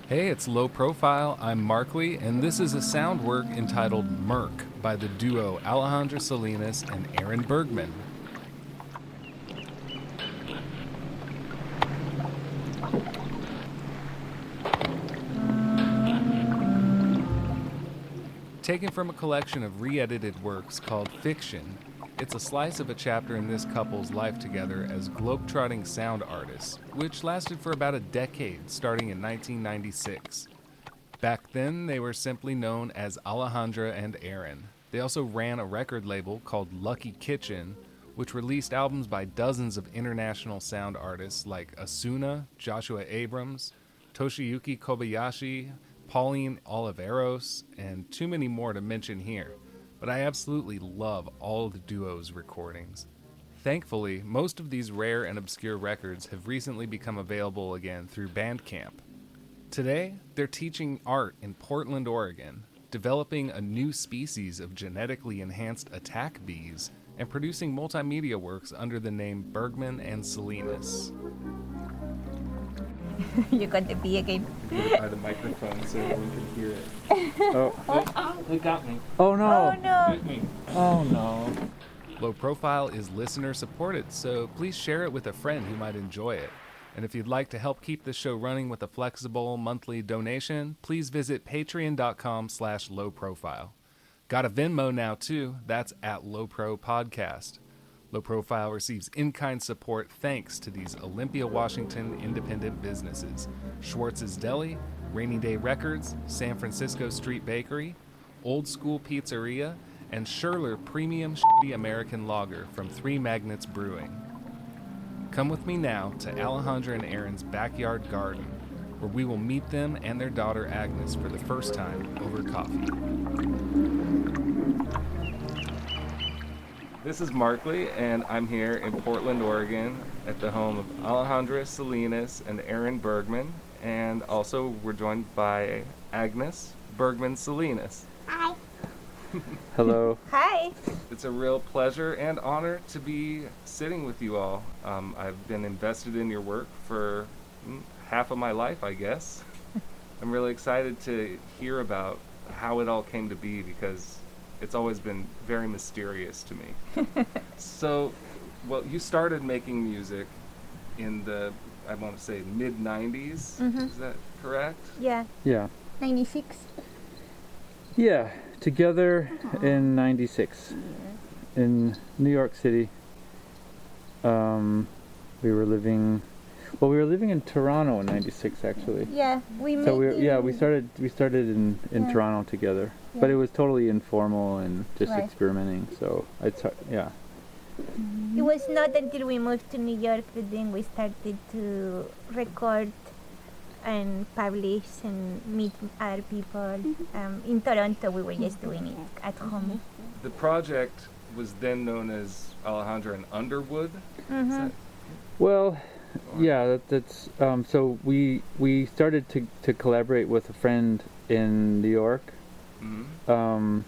Hey, it's Low Profile. I'm Markley, and this is a sound work entitled Merc by the duo Alejandra Salinas and Aeron Bergman. Taken from a collection of re-edited works called Fiction, it's a slice of a chapter in this couple's life together as globetrotting sound artists, which lasted for about a decade, starting in 1996. Back then, they were simply known as Alejandra and Aeron. They also ran a record label called Lucky Kitchen, which released albums by dozens of international sound artists like Asuna, Joshua Abrams, Toshiyuki Kobayashi, Pauline Oliveros, and too many more to mention here. But I absolutely love all the duo's recordings. Thankfully, most of these rare and obscure records have recently become available again through Bandcamp. Today, they're teaching art in Portland, Oregon, developing a new species of genetically enhanced attack bees, and producing multimedia works under the name Bergman and Salinas. You got the bee again. By the microphone so everyone can hear it. Oh, it got me. Oh no! Oh no! Hit me. Oh no! Low Profile is listener supported, so please share it with a friend who might enjoy it. And if you'd like to help keep this show running with a flexible monthly donation, please visit patreon.com/lowprofile. Got a Venmo now too, that's at @lowpropodcast. Low Profile receives in-kind support thanks to these Olympia, Washington independent businesses: Schwartz's Deli, Rainy Day Records, San Francisco Street Bakery, Old School Pizzeria, and Schurler Premium Shitty American Lager from Three Magnets Brewing. Come with me now to Alejandra and Aeron's backyard garden, where we will meet them and their daughter Agnes for the first time over coffee. This is Markley, and I'm here in Portland, Oregon, at the home of Alejandra Salinas and Aeron Bergman, and also we're joined by Agnes Bergman Salinas. Hi. Hello. Hi. It's a real pleasure and honor to be sitting with you all. I've been invested in your work for half of my life, I guess. I'm really excited to hear about how it all came to be because it's always been very mysterious to me. So, well, you started making music in the, I want to say, mid-90s. Mm-hmm. Is that correct? Yeah. Yeah. 96. Yeah. Together in '96 in New York City. We were living in Toronto in '96 actually. Yeah, we met. So we started in Yeah. Toronto together, Yeah. but it was totally informal and just Right. experimenting. So yeah. It was not until we moved to New York that then we started to record and publish and meet other people. In Toronto, we were just doing it at home. The project was then known as Alejandra and Underwood. Mm-hmm. Is that Well, yeah, that's so we started to collaborate with a friend in New York, mm-hmm.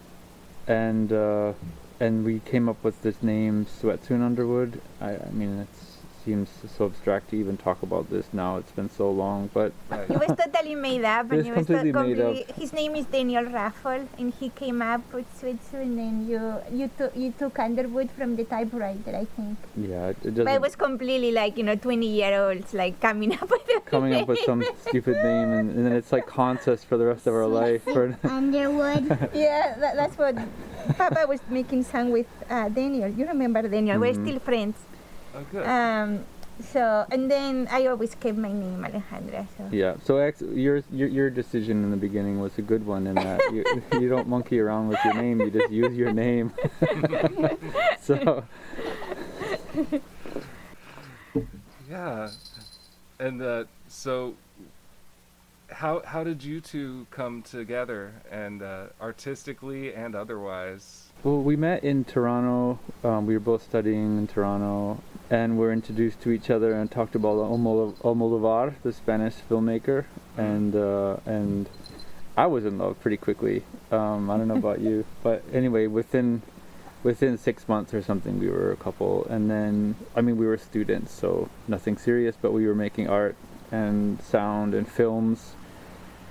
and we came up with this name Sweatsuit Underwood. I mean it seems so abstract to even talk about this now. It's been so long, but Right. It was totally made up, and It's it was completely made up. His name is Daniel Raffle, and he came up with Sweetsu, and then you took Underwood from the typewriter, I think. yeah, it But it doesn't was completely like 20-year-olds like coming up with a coming up with some stupid name, and then it's like haunts us for the rest of our life. Underwood. Yeah, that's what Papa was making song with Daniel. You remember Daniel? We're Mhm. still friends. Oh, good. So and then I always kept my name Alejandra. So. Yeah, so your decision in the beginning was a good one in that you don't monkey around with your name, you just use your name. So Yeah, and so how did you two come together, and artistically and otherwise? well, we met in Toronto. We were both studying in Toronto, and were introduced to each other and talked about Almodovar, the Spanish filmmaker, and I was in love pretty quickly. I don't know about you, but anyway, within 6 months or something, we were a couple. And then, we were students, so nothing serious, but we were making art and sound and films.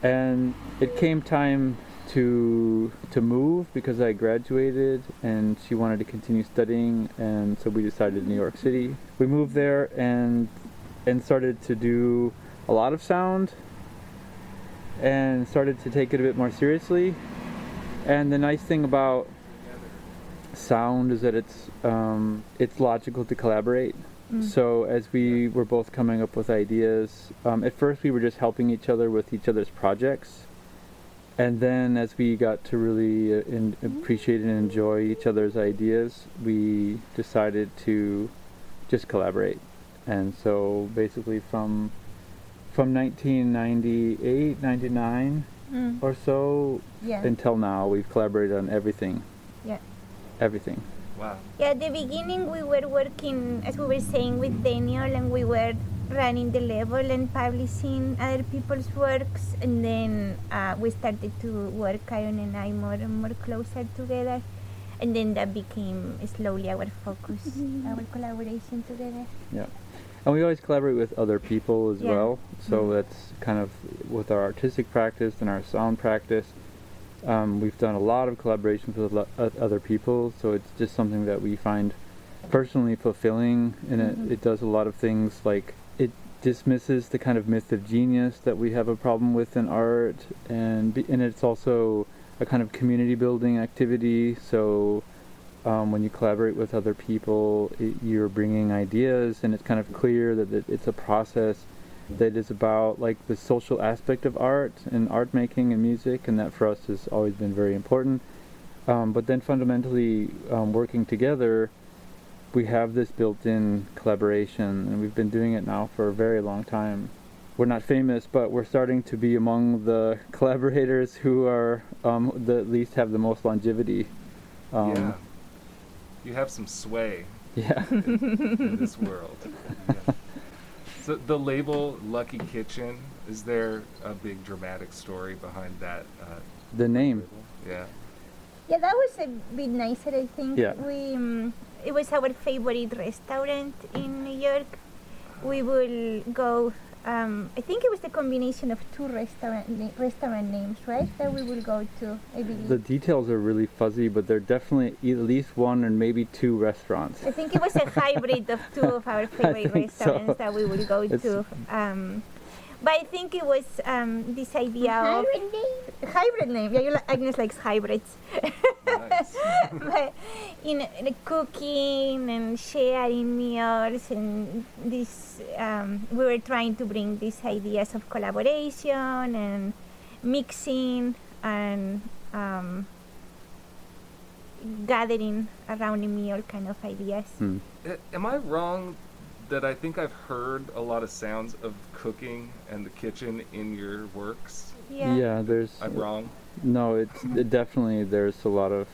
And it came time to move because I graduated and she wanted to continue studying, and so we decided New York City. We moved there and started to do a lot of sound and started to take it a bit more seriously. And the nice thing about sound is that it's logical to collaborate. So as we were both coming up with ideas, at first we were just helping each other with each other's projects, and then as we got to really appreciate and enjoy each other's ideas, we decided to just collaborate. And so basically from 1998, 99 or so until now, we've collaborated on everything. Yeah. Everything. Wow. Yeah, at the beginning we were working, as we were saying, with Daniel, and we were running the label and publishing other people's works, and then we started to work, Aeron and I, more and more closer together, and then that became slowly our focus, our collaboration together. Yeah. And we always collaborate with other people as Yeah. well, so that's kind of with our artistic practice and our sound practice. We've done a lot of collaborations with other people, so it's just something that we find personally fulfilling, and it does a lot of things, like it dismisses the kind of myth of genius that we have a problem with in art, and it's also a kind of community building activity. So when you collaborate with other people, you're bringing ideas, and it's kind of clear that it's a process that is about like the social aspect of art and art making and music, and that for us has always been very important. But then fundamentally, working together, we have this built-in collaboration, and we've been doing it now for a very long time. We're not famous, but we're starting to be among the collaborators who are that at least have the most longevity. Yeah. You have some sway Yeah. in this world. Yeah. So the label Lucky Kitchen, is there a big dramatic story behind that? The name. Label? Yeah. Yeah, that was a bit nicer, I think. Yeah. We it was our favorite restaurant in New York. We will go. I think it was the combination of two restaurant names, right? That we will go to, I believe. The details are really fuzzy, but there are definitely at least one and maybe two restaurants. I think it was a hybrid of two of our favorite think so. restaurants that we will go to. But I think it was this idea of hybrid name. Yeah, Agnes likes hybrids. Nice. But the cooking and sharing meals, and this we were trying to bring these ideas of collaboration and mixing and gathering around a meal kind of ideas. Am I wrong that I think I've heard a lot of sounds of cooking and the kitchen in your works? Yeah, there's. I'm wrong? No, it definitely, there's a lot of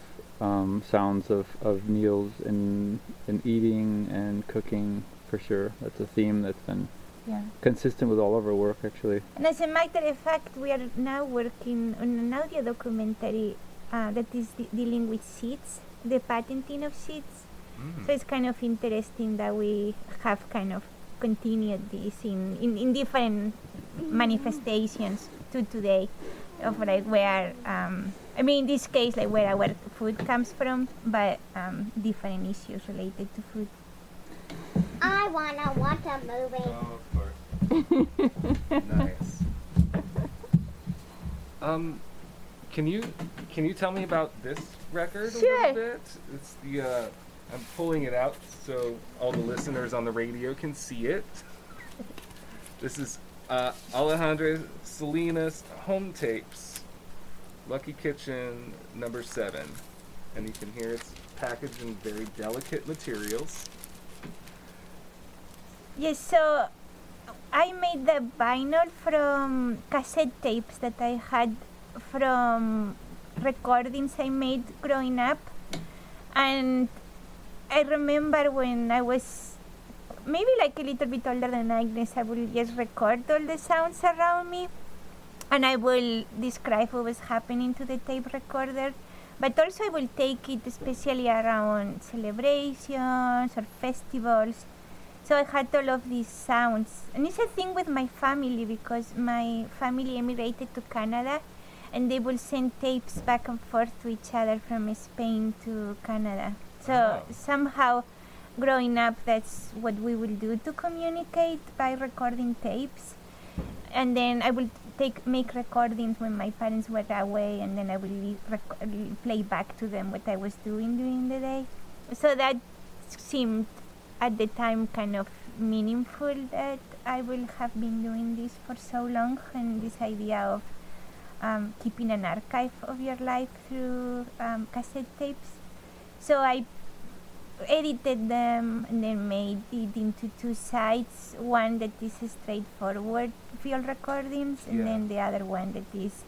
sounds of meals and eating and cooking, for sure. That's a theme that's been consistent with all of our work, actually. And as a matter of fact, we are now working on an audio documentary that is dealing with seeds, the patenting of seeds. So it's kind of interesting that we have kind of continued this in different manifestations to today, of like where, I mean in this case like where our food comes from, but different issues related to food. I wanna watch a movie. Oh, of course. Nice. Can you tell me about this record a little bit? It's the I'm pulling it out so all the listeners on the radio can see it. This is Alejandra Salinas home tapes, Lucky Kitchen #7, and you can hear it's packaged in very delicate materials. Yes, so I made the vinyl from cassette tapes that I had from recordings I made growing up, and I remember when I was maybe like a little bit older than Agnes, I will just record all the sounds around me, and I will describe what was happening to the tape recorder, but also I will take it especially around celebrations or festivals So I had all of these sounds. And it's a thing with my family because my family emigrated to Canada and they will send tapes back and forth to each other from Spain to Canada. So somehow growing up, that's what we will do to communicate by recording tapes. And then I will make recordings when my parents were away, and then I will play back to them what I was doing during the day. So that seemed at the time kind of meaningful that I will have been doing this for so long, and this idea of keeping an archive of your life through cassette tapes. So I edited them and then made it into two sides, one that is straightforward field recordings, and then the other one that is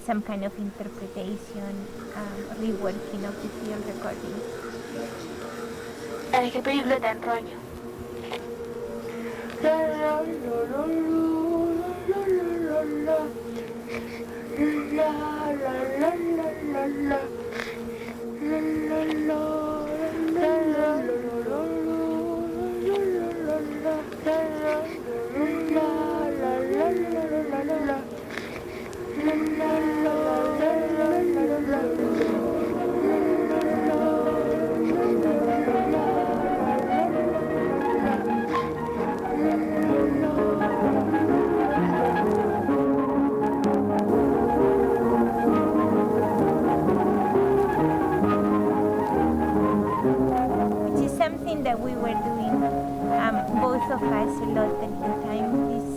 some kind of interpretation, reworking of the field recordings. Hay que pedirle tan rollo. Something that we were doing, both of us a lot at the time, is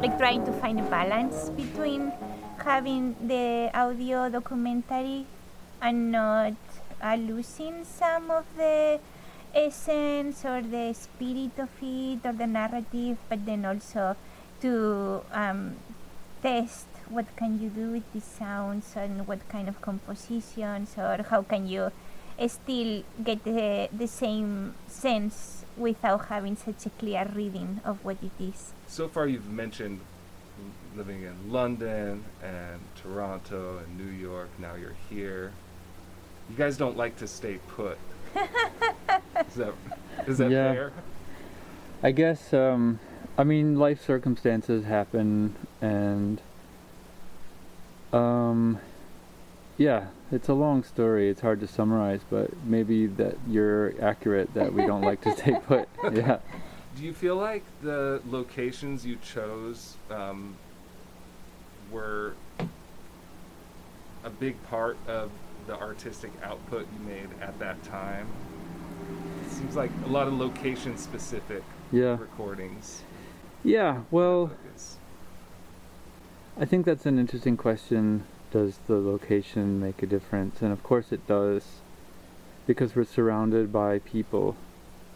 like trying to find a balance between having the audio documentary and not losing some of the essence or the spirit of it or the narrative, but then also to test what can you do with these sounds and what kind of compositions, or how can you still get the same sense without having such a clear reading of what it is. So far you've mentioned living in London and Toronto and New York. Now you're here. You guys don't like to stay put. Is that fair? I guess, I mean, life circumstances happen, and yeah, it's a long story. It's hard to summarize, but maybe that you're accurate that we don't like to stay put. Yeah. Do you feel like the locations you chose were a big part of the artistic output you made at that time? It seems like a lot of location-specific recordings. Yeah, well, I think that's an interesting question. Does the location make a difference? And of course it does, because we're surrounded by people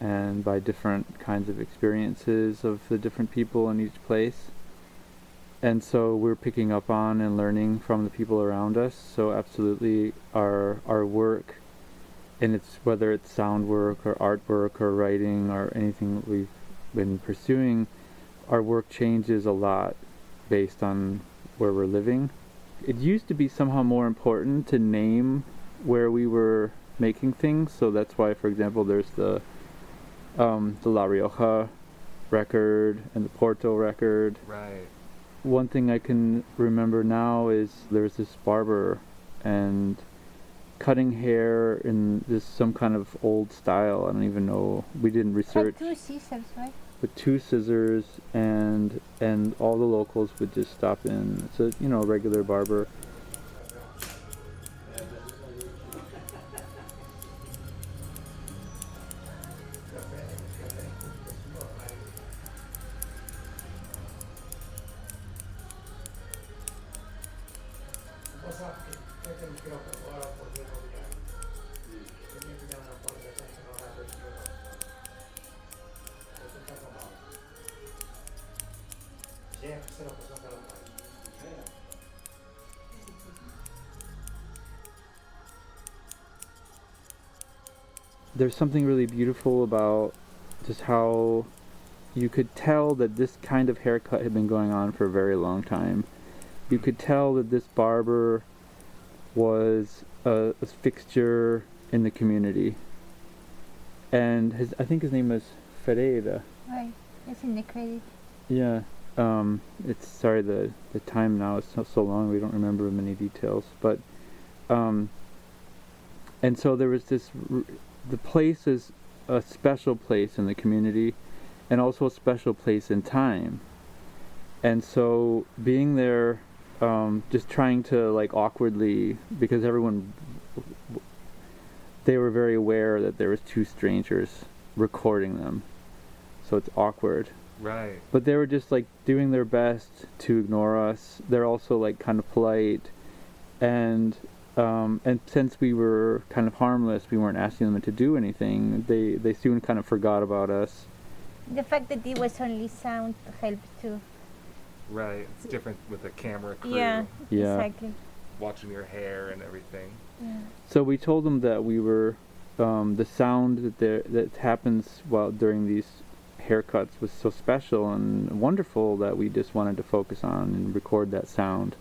and by different kinds of experiences of the different people in each place. And so we're picking up on and learning from the people around us. So absolutely our work, and it's whether it's sound work or artwork or writing or anything that we've been pursuing, our work changes a lot based on where we're living. It used to be somehow more important to name where we were making things, so that's why, for example, there's the La Rioja record and the Porto record. Right. One thing I can remember now is there's this barber and cutting hair in this some kind of old style. I don't even know. We didn't research. Two scissors, right? With two scissors, and all the locals would just stop in. It's a regular barber. There's something really beautiful about just how you could tell that this kind of haircut had been going on for a very long time. You could tell that this barber was a fixture in the community. And I think his name was Ferreira. Right. It's in the credit. Yeah. It's sorry the time now is so long we don't remember many details, but and so there was this the place is a special place in the community and also a special place in time. And so being there, just trying to like awkwardly, because everyone, they were very aware that there was two strangers recording them, so it's awkward. Right. But they were just like doing their best to ignore us. They're also like kind of polite, and since we were kind of harmless, we weren't asking them to do anything. They soon kind of forgot about us. The fact that it was only sound helped too. Right. It's different with a camera crew. Yeah, Yeah. exactly. Watching your hair and everything. Yeah. So we told them that we were the sound that happens while during these haircuts was so special and wonderful that we just wanted to focus on and record that sound.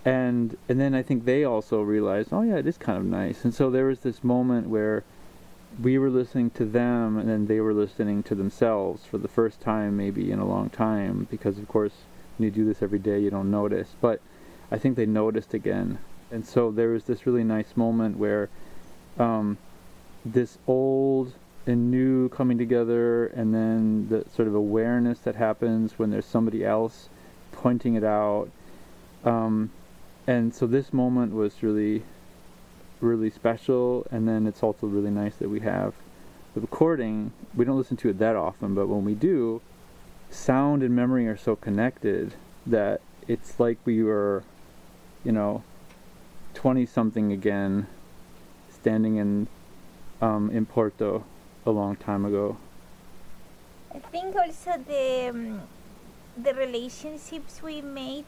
And then I think they also realized, oh yeah, it is kind of nice. And so there was this moment where we were listening to them and then they were listening to themselves for the first time maybe in a long time, because of course when you do this every day you don't notice, but I think they noticed again. And so there was this really nice moment where this old and new coming together, and then the sort of awareness that happens when there's somebody else pointing it out. And so this moment was really, really special, and then it's also really nice that we have the recording. We don't listen to it that often, but when we do, sound and memory are so connected that it's like we were, 20-something again, standing in Porto a long time ago. I think also the relationships we made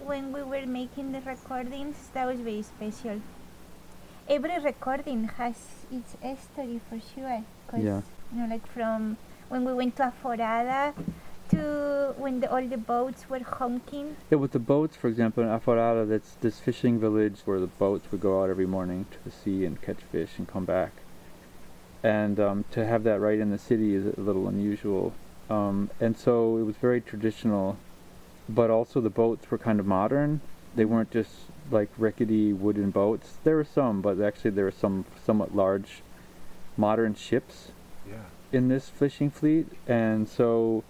when we were making the recordings, that was very special. Every recording has its story for sure. Cause, Yeah. like from when we went to Aforada to when all the boats were honking. Yeah, with the boats, for example, in Aforada, that's this fishing village where the boats would go out every morning to the sea and catch fish and come back. And to have that right in the city is a little unusual. And so it was very traditional, but also the boats were kind of modern. They weren't just like rickety wooden boats. There were some, but actually there were some somewhat large modern ships in this fishing fleet. And so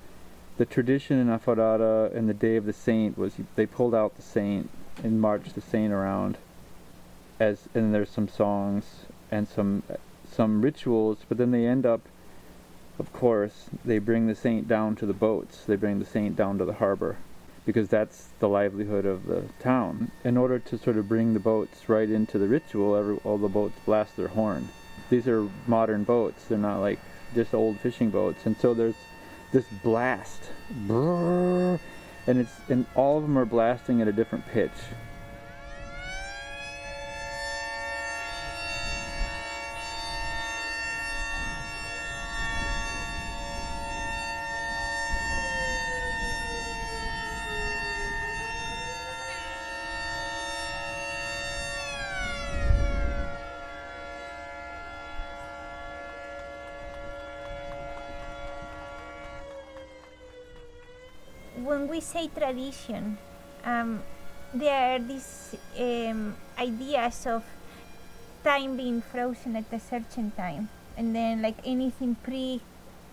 the tradition in Aforada and the Day of the Saint was they pulled out the saint and marched the saint around, and there's some songs and some rituals, but then they end up, of course, they bring the saint down to the boats. They bring the saint down to the harbor, because that's the livelihood of the town. In order to sort of bring the boats right into the ritual, all the boats blast their horn. These are modern boats. They're not like just old fishing boats. And so there's this blast, brrr, and all of them are blasting at a different pitch. When we say tradition, there are these ideas of time being frozen at a certain time, and then like anything pre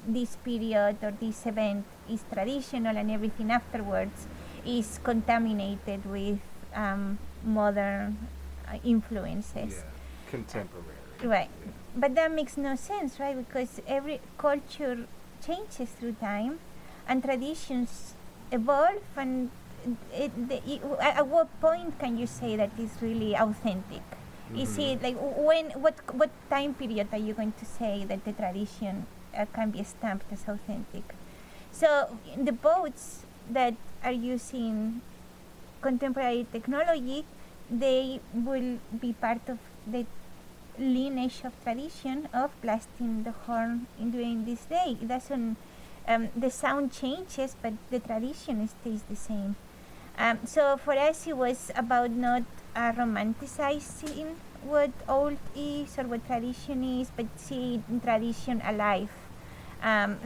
this period or this event is traditional, and everything afterwards is contaminated with modern influences. Yeah. Contemporary. Right. But that makes no sense, right? Because every culture changes through time, and traditions evolve, and at what point can you say that it's really authentic? Is it like what time period are you going to say that the tradition can be stamped as authentic? So the boats that are using contemporary technology, they will be part of the lineage of tradition of blasting the horn during this day. It doesn't. The sound changes, but the tradition stays the same. So for us, it was about not romanticizing what old is or what tradition is, but seeing tradition alive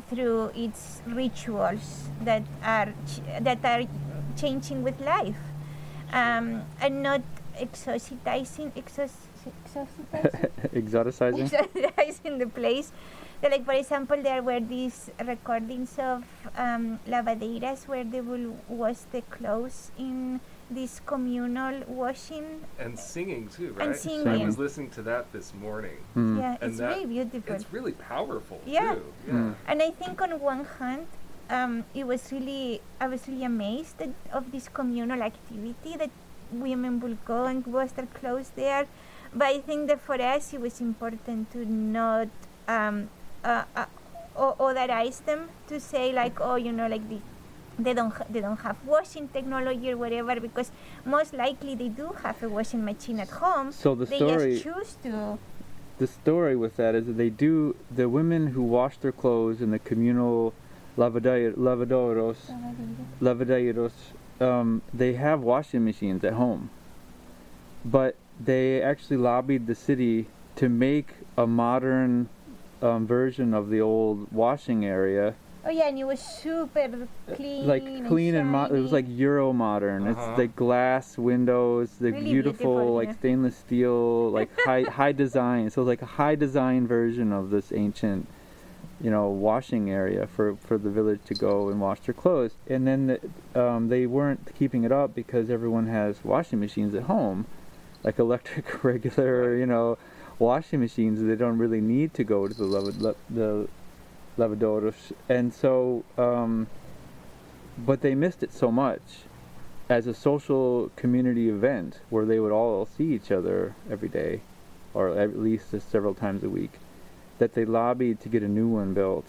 through its rituals that are changing with life, and not exoticizing Exoticizing. exoticizing the place. So, like, for example, there were these recordings of lavaderas where they will wash the clothes in this communal washing. And singing too, right? And singing. I was listening to that this morning. Yeah, And it's that- really beautiful. It's really powerful Yeah. too. Yeah. And I think on one hand, I was really amazed of this communal activity that women will go and wash their clothes there. But I think that for us it was important to not otherize them, to say like, oh, you know, like they don't have washing technology or whatever, because most likely they do have a washing machine at home. So the They story, just choose to. the story with that is that the women who wash their clothes in the communal lavaderos, they have washing machines at home, but they actually lobbied the city to make a modern version of the old washing area, Oh yeah, and it was super clean. like clean and it was shiny. like Euro modern. Uh-huh. It's like glass windows, the Really beautiful beautiful, like yeah. stainless steel, like high design. So it's like a high design version of this ancient, you know, washing area for the village to go and wash their clothes. And then they weren't keeping it up because everyone has washing machines at home, like electric regular, you know, washing machines. They don't really need to go to the lavadoros. And so, but they missed it so much as a social community event where they would all see each other every day, or at least several times a week, that they lobbied to get a new one built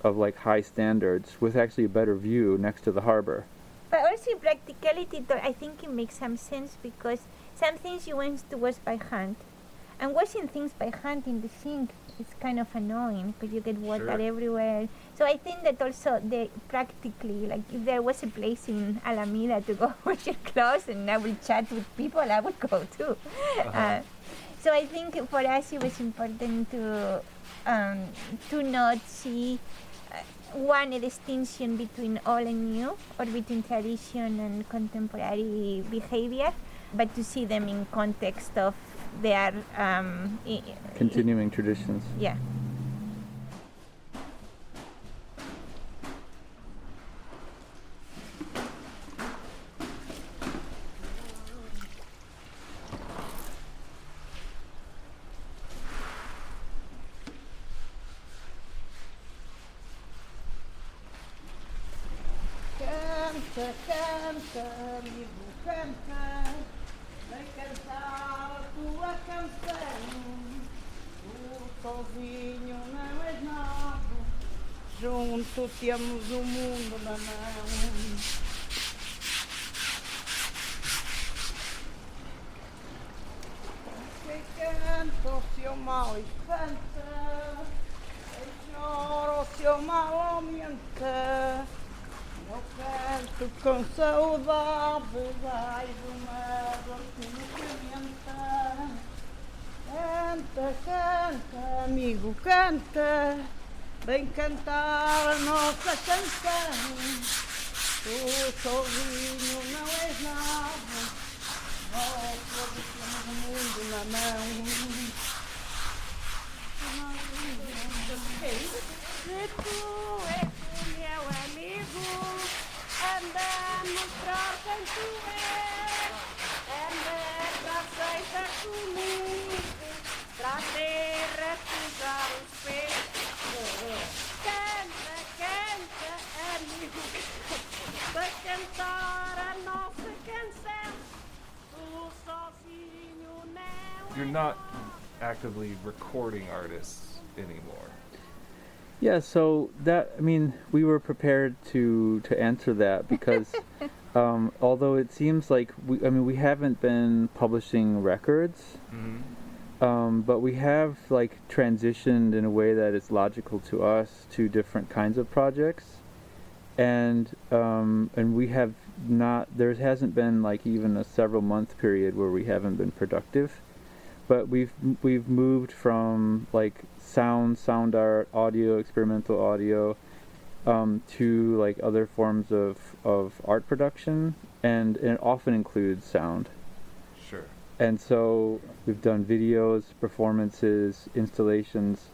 of like high standards with actually a better view next to the harbor. But also in practicality, though, I think it makes some sense, because some things you want to wash by hand, and washing things by hand in the sink is kind of annoying because you get water Sure. everywhere. So I think that also they practically, like, if there was a place in Alameda to go wash your clothes and I will chat with people, I would go too. Uh-huh. So I think for us it was important to not see a distinction between old and new, or between tradition and contemporary behavior, but to see them in context of their Continuing traditions. yeah. Canta, canta, amigo, canta, vem cantar a tua canção. Tu sozinho não és nada, junto temos o mundo na mão. Quem canta o seu mal espanta, quem chora o seu mal aumenta. Eu canto com saudade, ai de uma dor que me alimenta. Canta, canta, amigo, canta, vem cantar a nossa canção. Tu sozinho não és nada, nós todos temos o mundo na mão. Se tu és o meu amigo, anda a mostrar quem tu és, anda para aceitar comigo, para a terra pisar os pés. Canta, canta, amigo, para cantar a nossa canção. Tu sozinho não You're not actively recording artists anymore. Yeah, so that, I mean, we were prepared to answer that because although it seems like we haven't been publishing records, but we have like transitioned in a way that is logical to us to different kinds of projects, and we have not, there hasn't been like even a several month period where we haven't been productive. but we've moved from like sound art, audio, experimental audio, to like other forms of art production, and it often includes sound. Sure. And so we've done videos, performances, installations,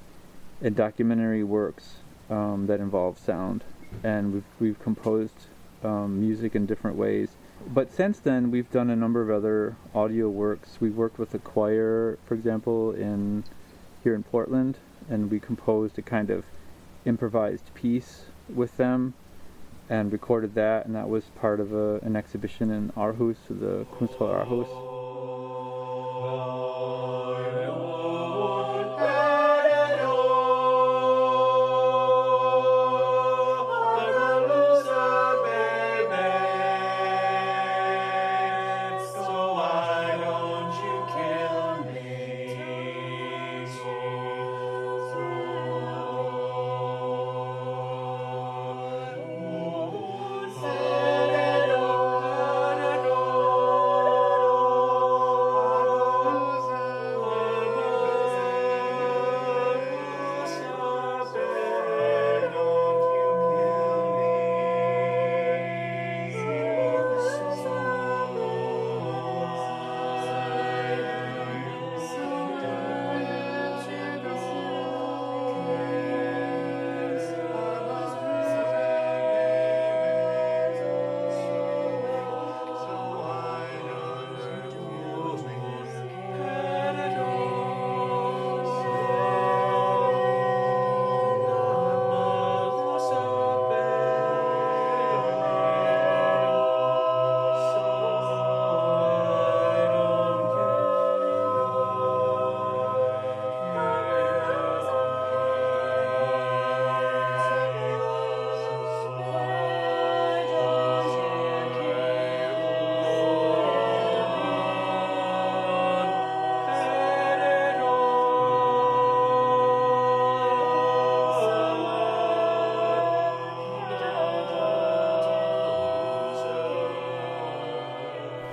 and documentary works that involve sound, and we've composed music in different ways. But since then, we've done a number of other audio works. We've worked with a choir, for example, here in Portland, and we composed a kind of improvised piece with them and recorded that, and that was part of an exhibition in Aarhus, the Kunsthalle Aarhus.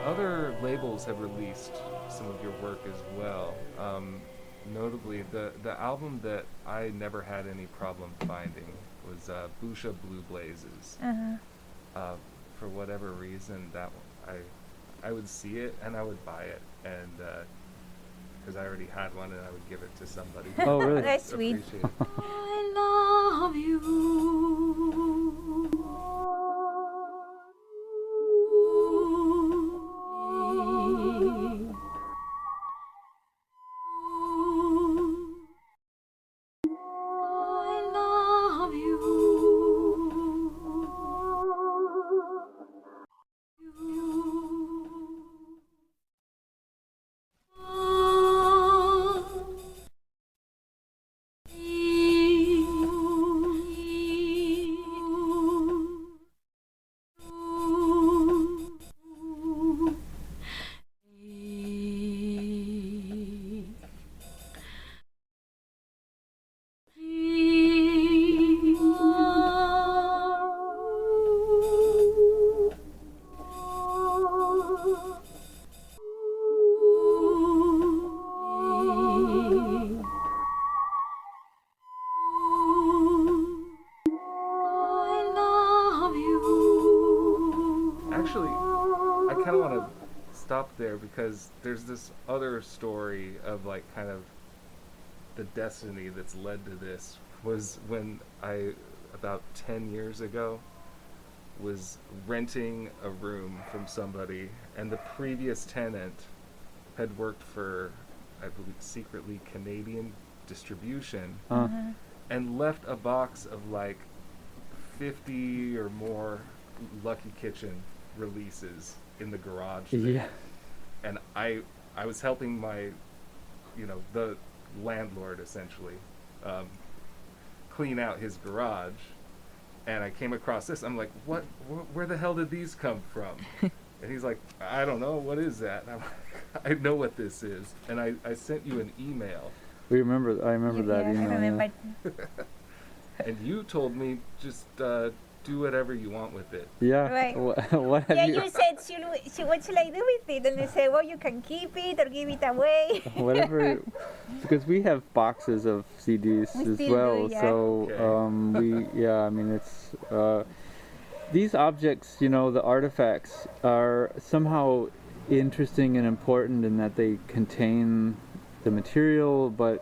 Other labels have released some of your work as well. Notably, the album that I never had any problem finding was Busha Blue Blazes. For whatever reason, that one, I would see it and I would buy it, and because I already had one and I would give it to somebody. Oh, really? That's sweet. Appreciate it. I love you. I love Actually, I kind of want to stop there because there's this other story of like kind of the destiny that's led to this. Was when I, about 10 years ago, was renting a room from somebody, and the previous tenant had worked for, I believe, secretly Canadian distribution, and left a box of like 50 or more Lucky Kitchen releases in the garage there. Yeah. And I was helping my, the landlord essentially, clean out his garage, and I came across this. I'm like, what? Where the hell did these come from? And he's like, I don't know. What is that? And I'm like, I know what this is. And I sent you an email. I remember that Yeah, email. I remember. And you told me just 2 do whatever you want with it. Yeah. Right. What have Yeah, you? you said, what should I do with it? And they say, well, you can keep it or give it away. Whatever, because we have boxes of CDs We as still well. do, yeah. So I mean, it's these objects, you know, the artifacts are somehow interesting and important in that they contain the material, but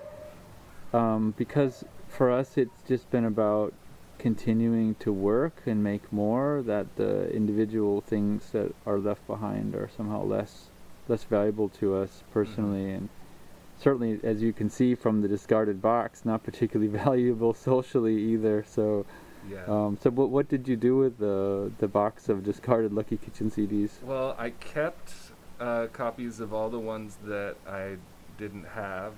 because for us it's just been about continuing to work and make more, that the individual things that are left behind are somehow less valuable to us personally, and certainly, as you can see from the discarded box, not particularly valuable socially either. So Yeah. so what did you do with the box of discarded Lucky Kitchen CDs? Well, I kept copies of all the ones that I didn't have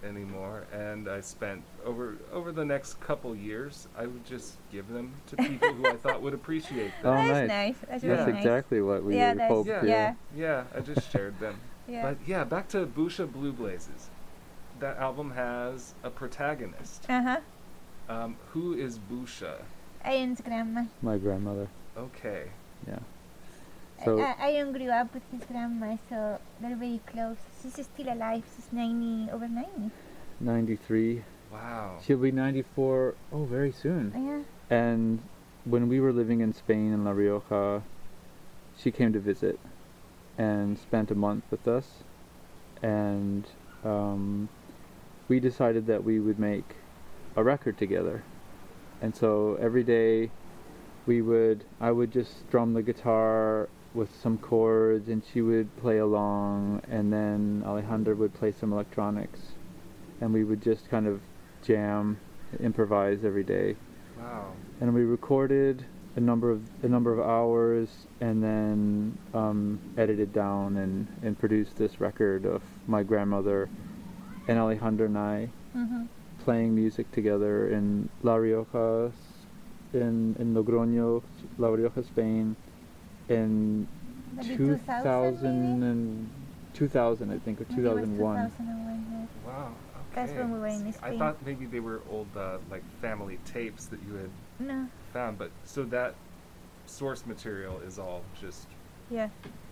anymore, and I spent over the next couple years, I would just give them to people who I thought would appreciate them. Oh, That's nice. nice. That's Yeah. really That's nice. exactly what we Yeah, would that's- hope. Yeah. yeah. I just shared them. Yeah. But yeah, back to Busha Blue Blazes. That album has a protagonist. Who is Busha? Aeron's grandma. My grandmother. Okay. Yeah. So Aeron grew up with his grandma, so they're very close. She's still alive. She's over 90. 93. Wow. She'll be 94. Oh, very soon. Yeah. And when we were living in Spain in La Rioja, she came to visit and spent a month with us, and we decided that we would make a record together. And so every day I would just strum the guitar with some chords and she would play along, and then Alejandra would play some electronics, and we would just kind of jam, improvise every day. Wow. And we recorded a number of hours, and then edited down and produced this record of my grandmother and Alejandra and I playing music together in La Rioja, in Logroño, La Rioja, Spain, in Maybe 2000 maybe? and 2000, I think, or Maybe it was 2001. 2001, yeah. Wow. Okay. That's when we were in I Spain. thought maybe they were old like family tapes that you had No. found, but so that source material is all just Yeah.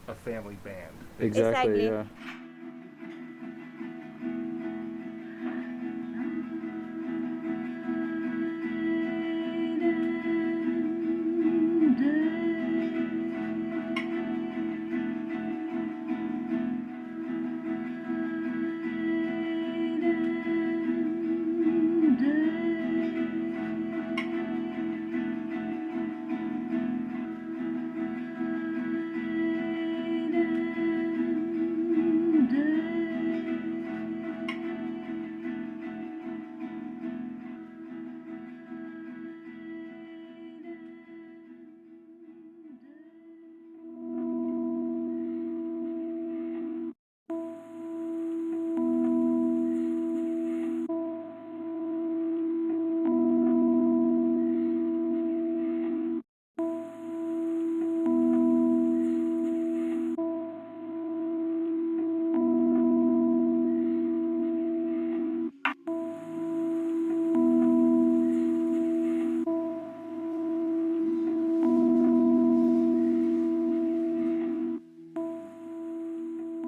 a family band. Exactly, Exactly. yeah.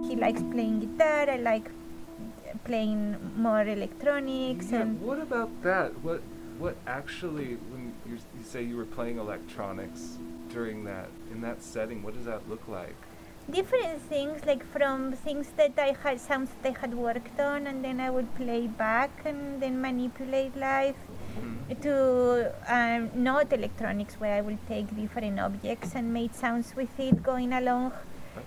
He likes playing guitar. I like playing more electronics. Yeah, And what about that? What actually, when you say you were playing electronics during that, in that setting, what does that look like? different things, like from things that I had, sounds that I had worked on, and then I would play back and then manipulate live, to not electronics, where I will take different objects and make sounds with it going along.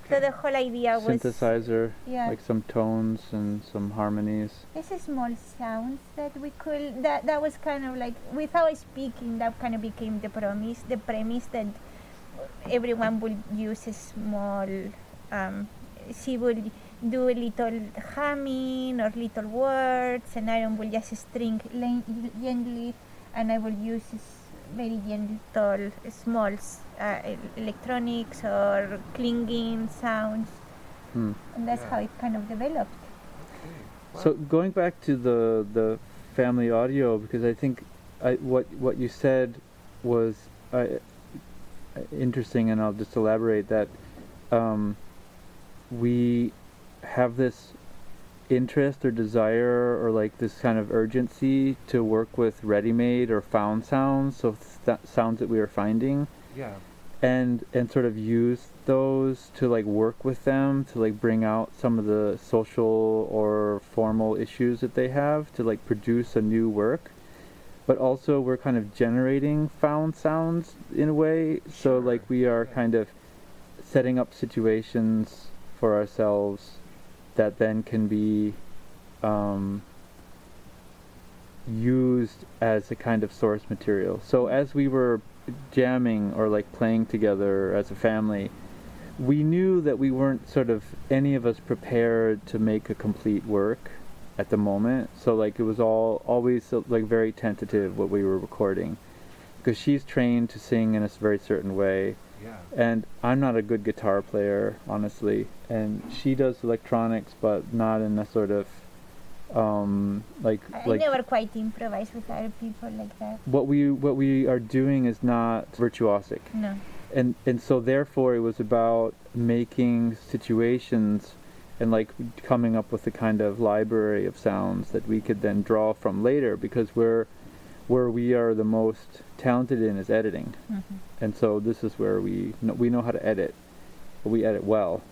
So the whole idea was Synthesizer, yeah. like some tones and some harmonies. It's a small sounds that we could, that was kind of like, without speaking, that kind of became the premise that everyone would use a small, she would do a little humming or little words, and Aeron will just string gently, and I will use very gentle, small electronics or clinging sounds, and that's how it kind of developed. So going back to the family audio, because I think what you said was interesting, and I'll just elaborate that we have this interest or desire or like this kind of urgency to work with ready-made or found sounds, so sounds that we are finding, Yeah. and sort of use those to like work with them to like bring out some of the social or formal issues that they have to like produce a new work. But also we're kind of generating found sounds in a way, so like we are kind of setting up situations for ourselves that then can be used as a kind of source material. So as we were jamming or like playing together as a family, we knew that we weren't sort of any of us prepared to make a complete work at the moment. So like it was always like very tentative what we were recording, because she's trained to sing in a very certain way. Yeah. And I'm not a good guitar player, honestly, and she does electronics, but not in a sort of I never quite improvise with other people like that. what we are doing is not virtuosic. No. And so therefore it was about making situations and like coming up with a kind of library of sounds that we could then draw from later, because where we are the most talented in is editing. Mm-hmm. And so this is where we know how to edit, but we edit well.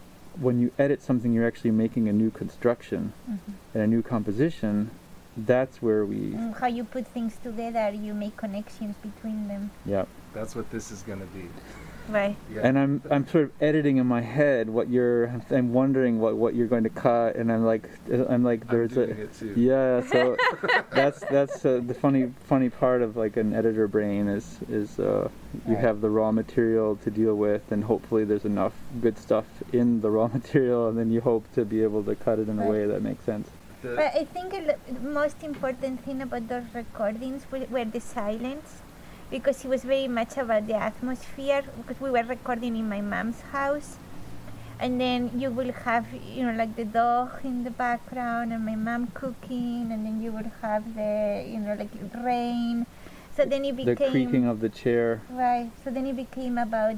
When you edit something, you're actually making a new construction and a new composition. That's where we How you put things together, you make connections between them. yeah. That's what this is gonna be. Right. Yeah. And I'm sort of editing in my head I'm wondering what you're going to cut, and I'm like there's doing it too. yeah. So that's the funny part of like an editor brain is you have the raw material to deal with, and hopefully there's enough good stuff in the raw material, and then you hope to be able to cut it in a way that makes sense. But I think the most important thing about those recordings were the silence, because it was very much about the atmosphere, because we were recording in my mom's house, and then you will have, like the dog in the background and my mom cooking, and then you would have the, like rain. So then it became... The creaking of the chair. Right. So then it became about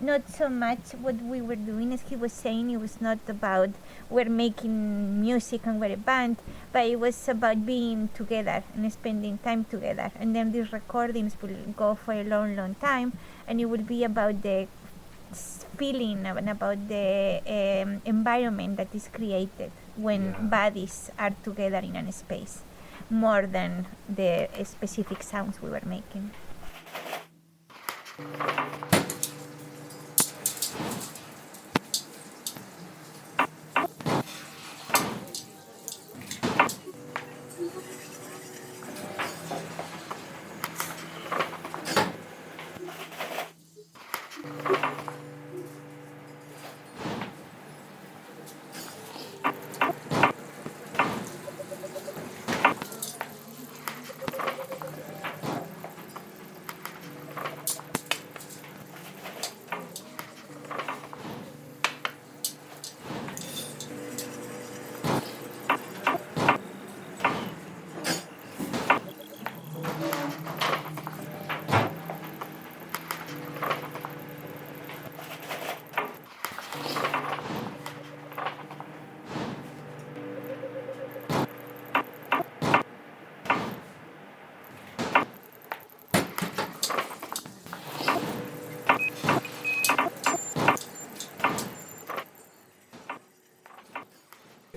not so much what we were doing, as he was saying. It was not about we're making music and we're a band, but it was about being together and spending time together. And then these recordings will go for a long, long time, and it will be about the feeling and about the environment that is created when bodies are together in a space, more than the specific sounds we were making.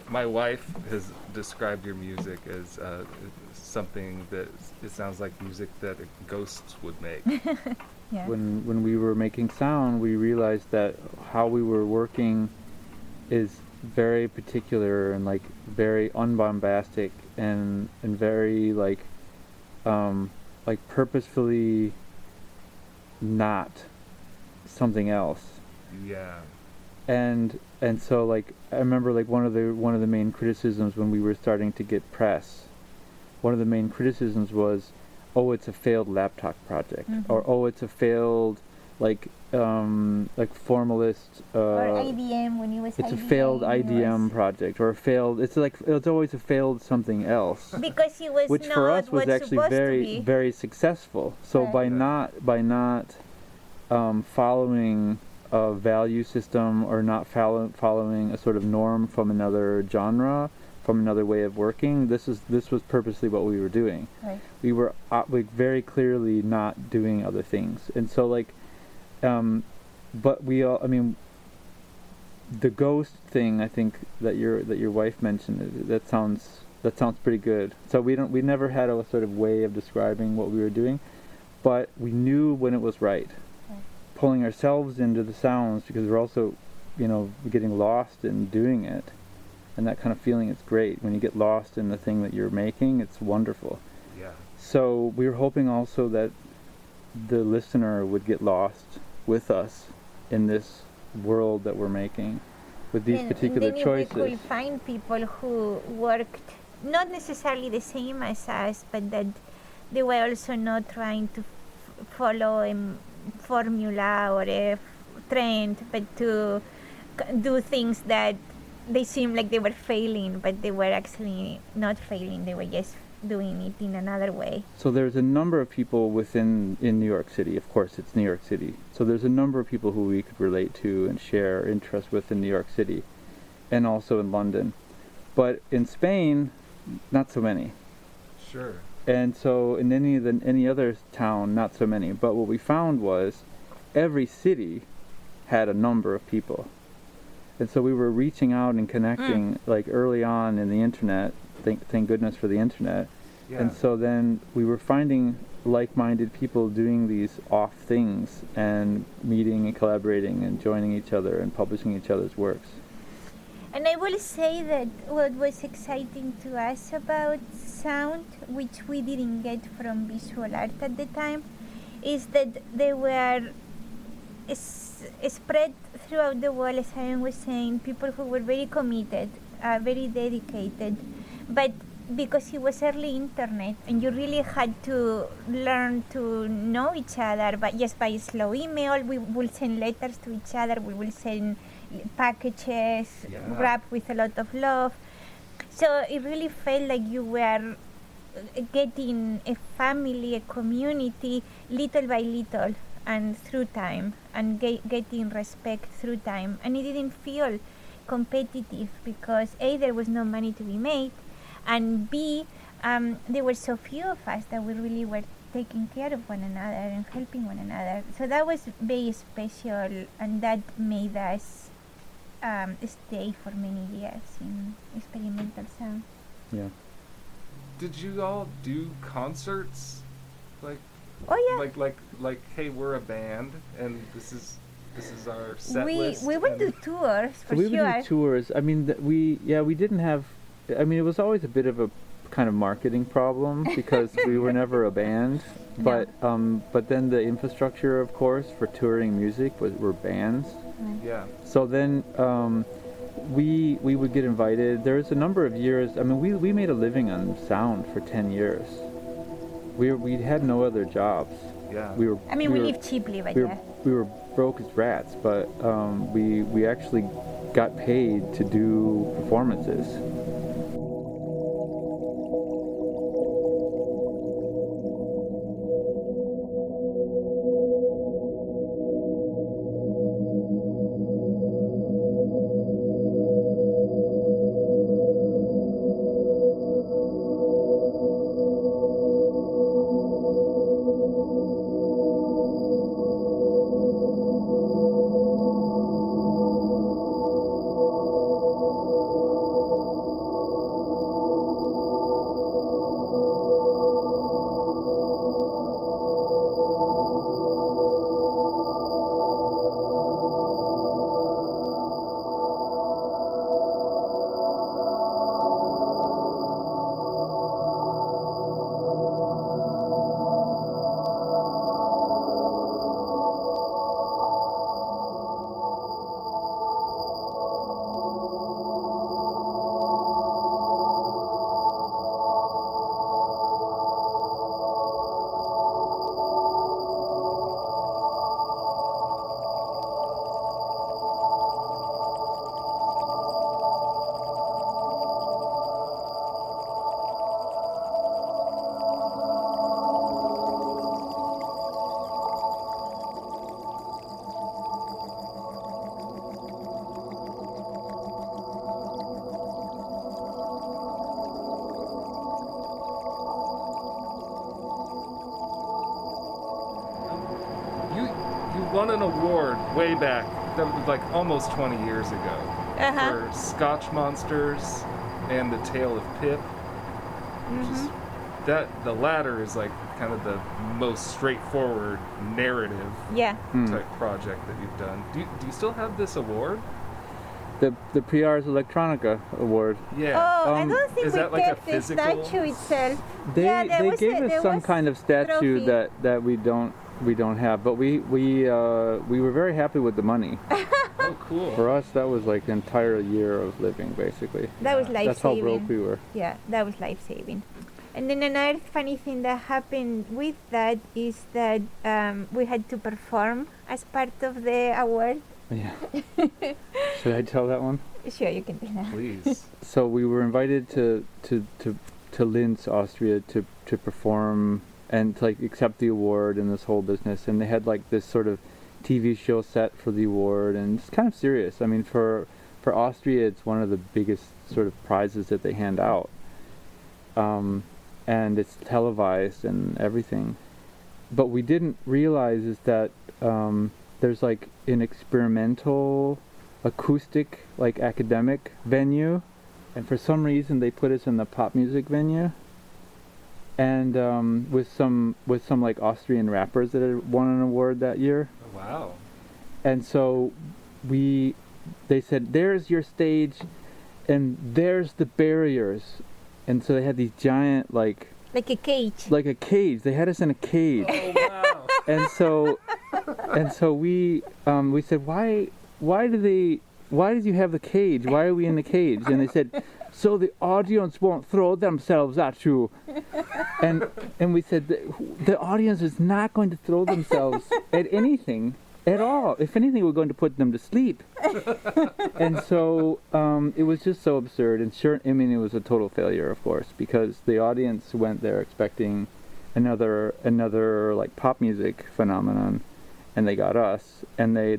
My wife has described your music as something that it sounds like music that ghosts would make. Yeah. When we were making sound, we realized that how we were working is very particular and like very unbombastic and very like purposefully not something else. Yeah. And so like I remember like one of the main criticisms when we were starting to get press, one of the main criticisms was, oh, it's a failed laptop project, or oh, it's a failed like formalist. Or IDM when it was It's a IDM, failed it IDM was- project, or a failed. It's always a failed something else, because it was which not for us was what's actually supposed to very be. very successful. So Right. by not following a value system, or not following a sort of norm from another genre, from another way of working, this was purposely what we were doing. Right. We were like very clearly not doing other things, and so like, but we all. I mean, the ghost thing. I think that your wife mentioned. That sounds pretty good. So we never had a sort of way of describing what we were doing, but we knew when it was right. Pulling ourselves into the sounds, because we're also, getting lost in doing it, and that kind of feeling is great. When you get lost in the thing that you're making, it's wonderful. Yeah. So we were hoping also that the listener would get lost with us in this world that we're making, with these particular and then choices. If we could find people who worked not necessarily the same as us, but that they were also not trying to follow a formula or a trend, but to do things that they seemed like they were failing, but they were actually not failing. They were just doing it in another way. So there's a number of people in New York City. Of course, it's New York City. So there's a number of people who we could relate to and share interests with in New York City, and also in London. But in Spain, not so many. Sure. And so in any other town, not so many. But what we found was every city had a number of people. And so we were reaching out and connecting like early on in the internet. Thank goodness for the internet. Yeah. And so then we were finding like-minded people doing these off things, and meeting and collaborating and joining each other and publishing each other's works. And I will say that what was exciting to us about sound, which we didn't get from visual art at the time, is that they were spread throughout the world, as Aeron was saying, people who were very committed, very dedicated, but because it was early internet and you really had to learn to know each other, but just by slow email, we will send letters to each other, we will send packages wrapped with a lot of love. So it really felt like you were getting a family, a community, little by little, and through time, and getting respect through time. And it didn't feel competitive because A, there was no money to be made, and B, there were so few of us that we really were taking care of one another and helping one another. So that was very special, and that made us stay for many years in experimental sound. Yeah. Did you all do concerts? Like, Oh yeah. like, hey, we're a band, and this is our set list. We would and- do tours for So we would sure. do tours. I mean, we didn't have. I mean, it was always a bit of a kind of marketing problem because we were never a band. No. But then the infrastructure, of course, for touring music were bands. Yeah. So then we would get invited. There was a number of years. I mean, we made a living on sound for 10 years. We had no other jobs. Yeah. We were. I mean, we were- live cheaply, but we yeah. were, we were broke as rats, but we actually got paid to do performances. won an award way back, that was like almost 20 years ago, for Scotch Monsters and The Tale of Pip. Which is, the latter is like kind of the most straightforward narrative type project that you've done. Do you still have this award? The PR's Electronica Award. Yeah. Oh, I don't think is we that like a kept the physical statue itself. They there gave there us some was kind of statue trophy. that we don't have, but we were very happy with the money. Oh, cool. For us, that was like an entire year of living, basically. That was life-saving. That's how broke we were. Yeah, that was life-saving. And then another funny thing that happened with that is that we had to perform as part of the award. Yeah. Should I tell that one? Sure, you can do that. Please. So we were invited to Linz, Austria, to perform and to like accept the award and this whole business. And they had like this sort of TV show set for the award, and it's kind of serious. I mean, for Austria, it's one of the biggest sort of prizes that they hand out. And it's televised and everything. But we didn't realize is that there's like an experimental acoustic, like academic venue, and for some reason they put us in the pop music venue, and with some like Austrian rappers that had won an award that year. Oh, wow. And so they said, there's your stage and there's the barriers, and so they had these giant like a cage. Like a cage. They had us in a cage. Oh, wow. And so we said, why did you have the cage? Why are we in the cage? And they said, so the audience won't throw themselves at you. And we said, the audience is not going to throw themselves at anything at all. If anything, we're going to put them to sleep. And so it was just so absurd. And sure, I mean, it was a total failure, of course, because the audience went there expecting another like pop music phenomenon, and they got us, and they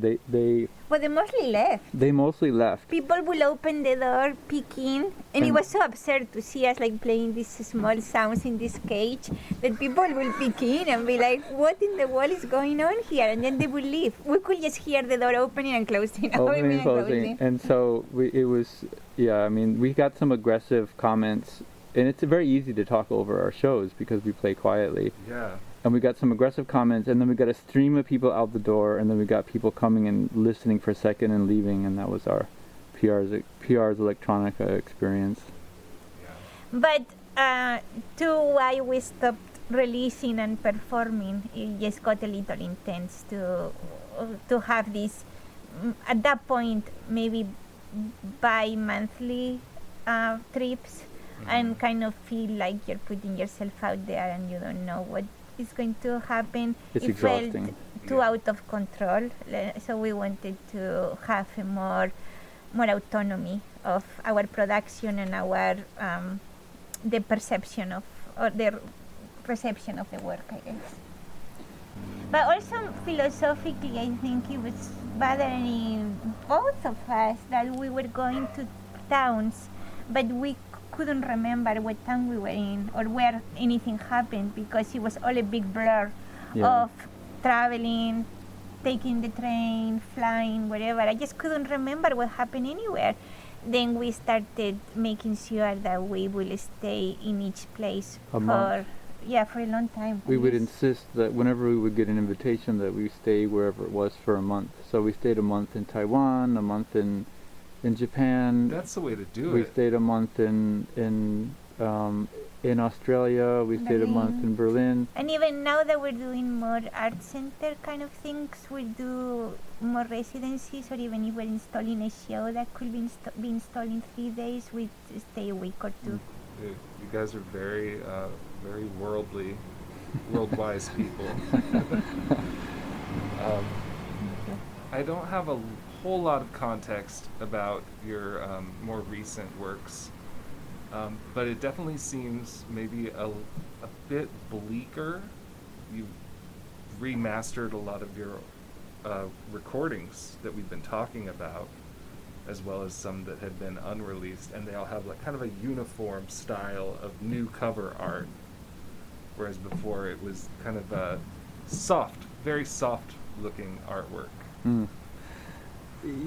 But they mostly left. They mostly left. People will open the door, peek in, and it was so absurd to see us like playing these small sounds in this cage that people will peek in and be like, what in the world is going on here? And then they would leave. We could just hear the door opening and closing, Opening and closing. And so we got some aggressive comments, and it's very easy to talk over our shows because we play quietly. Yeah. And we got some aggressive comments, and then we got a stream of people out the door, and then we got people coming and listening for a second and leaving, and that was our PR's Electronica experience. But to why we stopped releasing and performing, it just got a little intense to have this, at that point, maybe bi-monthly trips, and kind of feel like you're putting yourself out there and you don't know what is going to happen. It's it exhausting. Felt too out of control, so we wanted to have a more autonomy of our production and our the perception of or the reception of the work, I guess. But also philosophically, I think it was bothering both of us that we were going to towns, but we couldn't remember what town we were in or where anything happened, because it was all a big blur of traveling, taking the train, flying, whatever. I just couldn't remember what happened anywhere. Then we started making sure that we will stay in each place for a long time. We would insist that whenever we would get an invitation that we stay wherever it was for a month. So we stayed a month in Taiwan, a month in Japan. That's the way to do it. We stayed a month in Australia. We stayed a month in Berlin. And even now that we're doing more art center kind of things, we do more residencies, or even if we're installing a show that could be installed in 3 days, we stay a week or two. You guys are very, very world-wise people. I don't have a whole lot of context about your more recent works, but it definitely seems maybe a bit bleaker. You've remastered a lot of your recordings that we've been talking about, as well as some that had been unreleased, and they all have like kind of a uniform style of new cover art, whereas before it was kind of a soft, very soft looking artwork. Mm.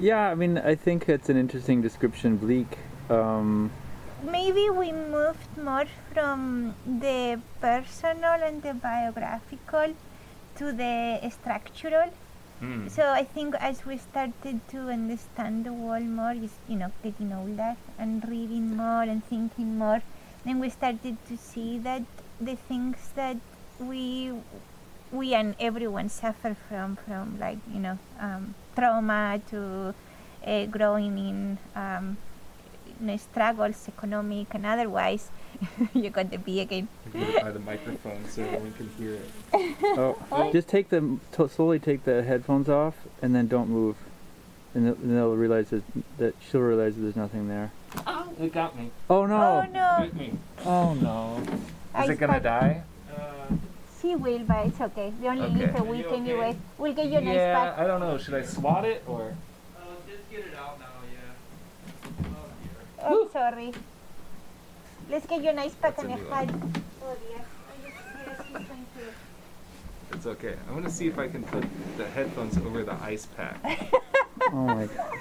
Yeah, I mean, I think it's an interesting description, bleak. Maybe we moved more from the personal and the biographical to the structural. Mm. So I think as we started to understand the world more, getting older and reading more and thinking more, then we started to see that the things that we and everyone suffer from like trauma to growing in struggles, economic and otherwise. You got the bee again. I'm gonna by the microphone so everyone can hear it. Oh, just slowly take the headphones off, and then don't move, and they'll realize that she'll realize that there's nothing there. Oh, it got me. Oh no! Oh no! Bit me. Oh no! Is it gonna die? She will, but it's okay. We only Okay. live a Are week you okay? anyway. We'll get you a nice Yeah, pack. I don't know. Should I swat it or? Just get it out now, yeah. Oh dear. Oh, sorry. Let's get you a nice pack That's and a a new hat. one. Oh dear. She's going to... It's okay. I'm gonna see if I can put the headphones over the ice pack. Oh my god!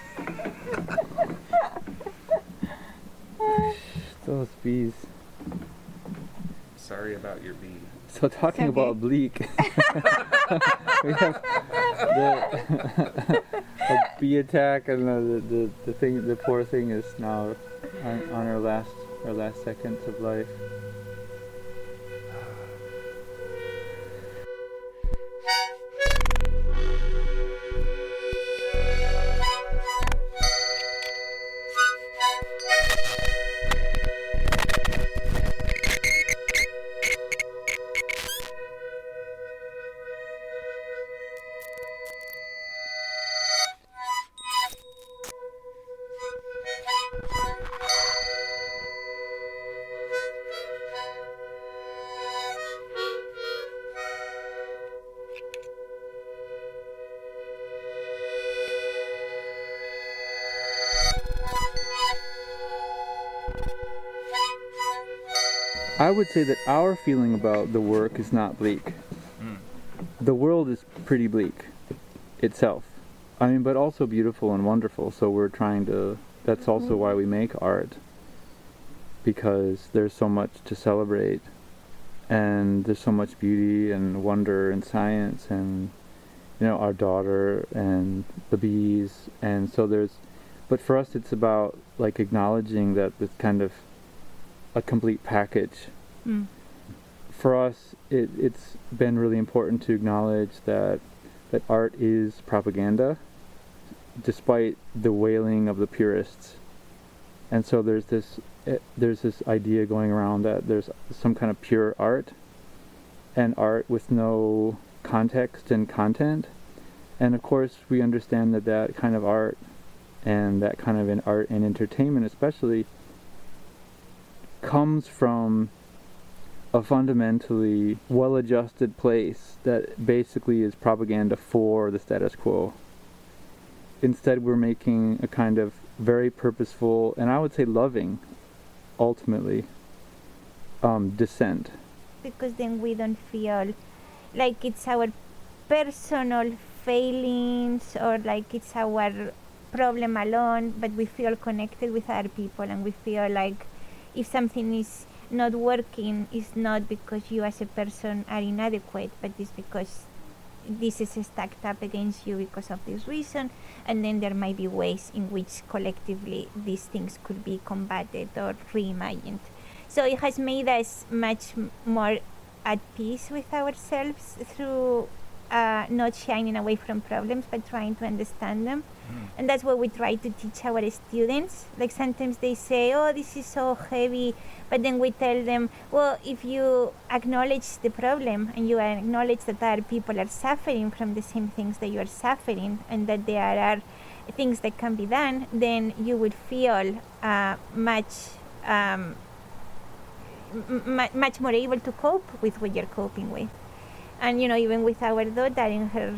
Those bees. Sorry about your bee. So talking Okay. about bleak, we have a bee attack, and the poor thing is now on her last seconds of life. I would say that our feeling about the work is not bleak. Mm. The world is pretty bleak itself. I mean, but also beautiful and wonderful. So we're trying to, that's also why we make art. Because there's so much to celebrate. And there's so much beauty and wonder and science and, our daughter and the bees. And so but for us it's about like acknowledging that it's kind of a complete package. Mm. For us, it's been really important to acknowledge that art is propaganda, despite the wailing of the purists. And so there's this idea going around that there's some kind of pure art, and art with no context and content. And of course, we understand that kind of art, and that kind of art and entertainment especially, comes from a fundamentally well-adjusted place that basically is propaganda for the status quo. Instead, we're making a kind of very purposeful, and I would say loving, ultimately, dissent. Because then we don't feel like it's our personal failings or like it's our problem alone, but we feel connected with other people, and we feel like if something is not working, it's not because you as a person are inadequate, but it's because this is stacked up against you because of this reason, and then there might be ways in which collectively these things could be combated or reimagined. So it has made us much more at peace with ourselves through not shying away from problems, but trying to understand them. And that's what we try to teach our students. Like sometimes they say, oh, this is so heavy, but then we tell them, well, if you acknowledge the problem and you acknowledge that other people are suffering from the same things that you are suffering, and that there are things that can be done, then you would feel much more able to cope with what you're coping with. And even with our daughter in her,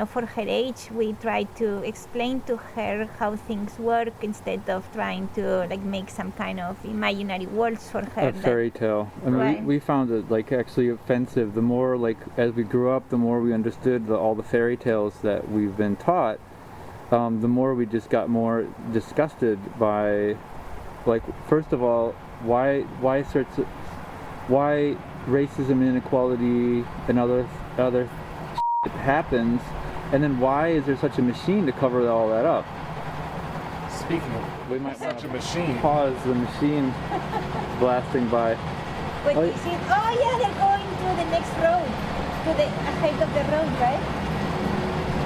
for her age, we try to explain to her how things work instead of trying to make some kind of imaginary worlds for her. A fairy tale. I mean, Right. we found it actually offensive. The more as we grew up, the more we understood all the fairy tales that we've been taught. The more we just got more disgusted by, first of all, why racism and inequality and other shit happens, and then why is there such a machine to cover all that up? Speaking of We might such a machine. pause the machine blasting by. Wait, Oh, is it? Oh yeah, they're going to the next road, to the ahead of the road, right?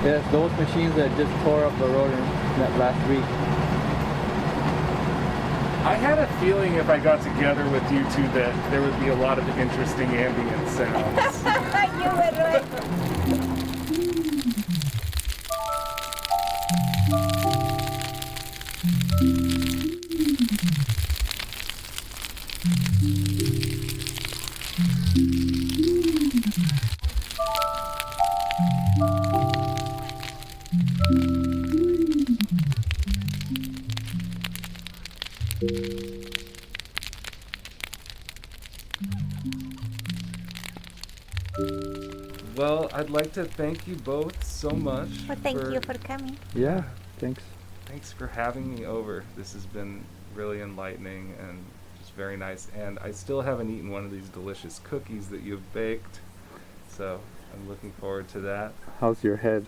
Yes, those machines that just tore up the road that last week. I had a feeling if I got together with you two that there would be a lot of interesting ambient sounds. You were right. Well, I'd like to thank you both so much. Well, thank you for coming. Yeah, thanks. Thanks for having me over. This has been really enlightening and just very nice. And I still haven't eaten one of these delicious cookies that you've baked, so I'm looking forward to that. How's your head?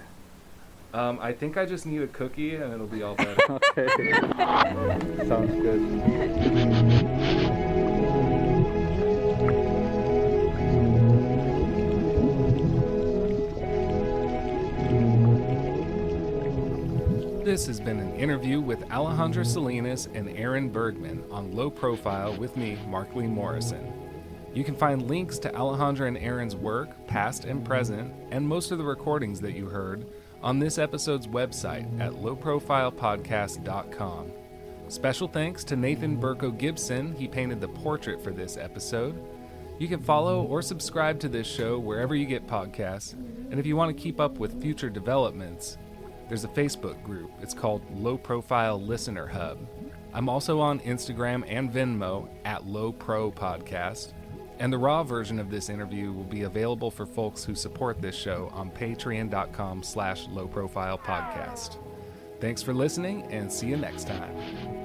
I think I just need a cookie and it'll be all better. Okay. Sounds good. This has been an interview with Alejandra Salinas and Aeron Bergman on Low Profile with me, Mark Lee Morrison. You can find links to Alejandra and Aeron's work, past and present, and most of the recordings that you heard on this episode's website at lowprofilepodcast.com. Special thanks to Nathan Burko Gibson. He painted the portrait for this episode. You can follow or subscribe to this show wherever you get podcasts. And if you want to keep up with future developments, there's a Facebook group. It's called Low Profile Listener Hub. I'm also on Instagram and Venmo at Low Pro Podcast. And the raw version of this interview will be available for folks who support this show on patreon.com/lowprofilepodcast. Thanks for listening and see you next time.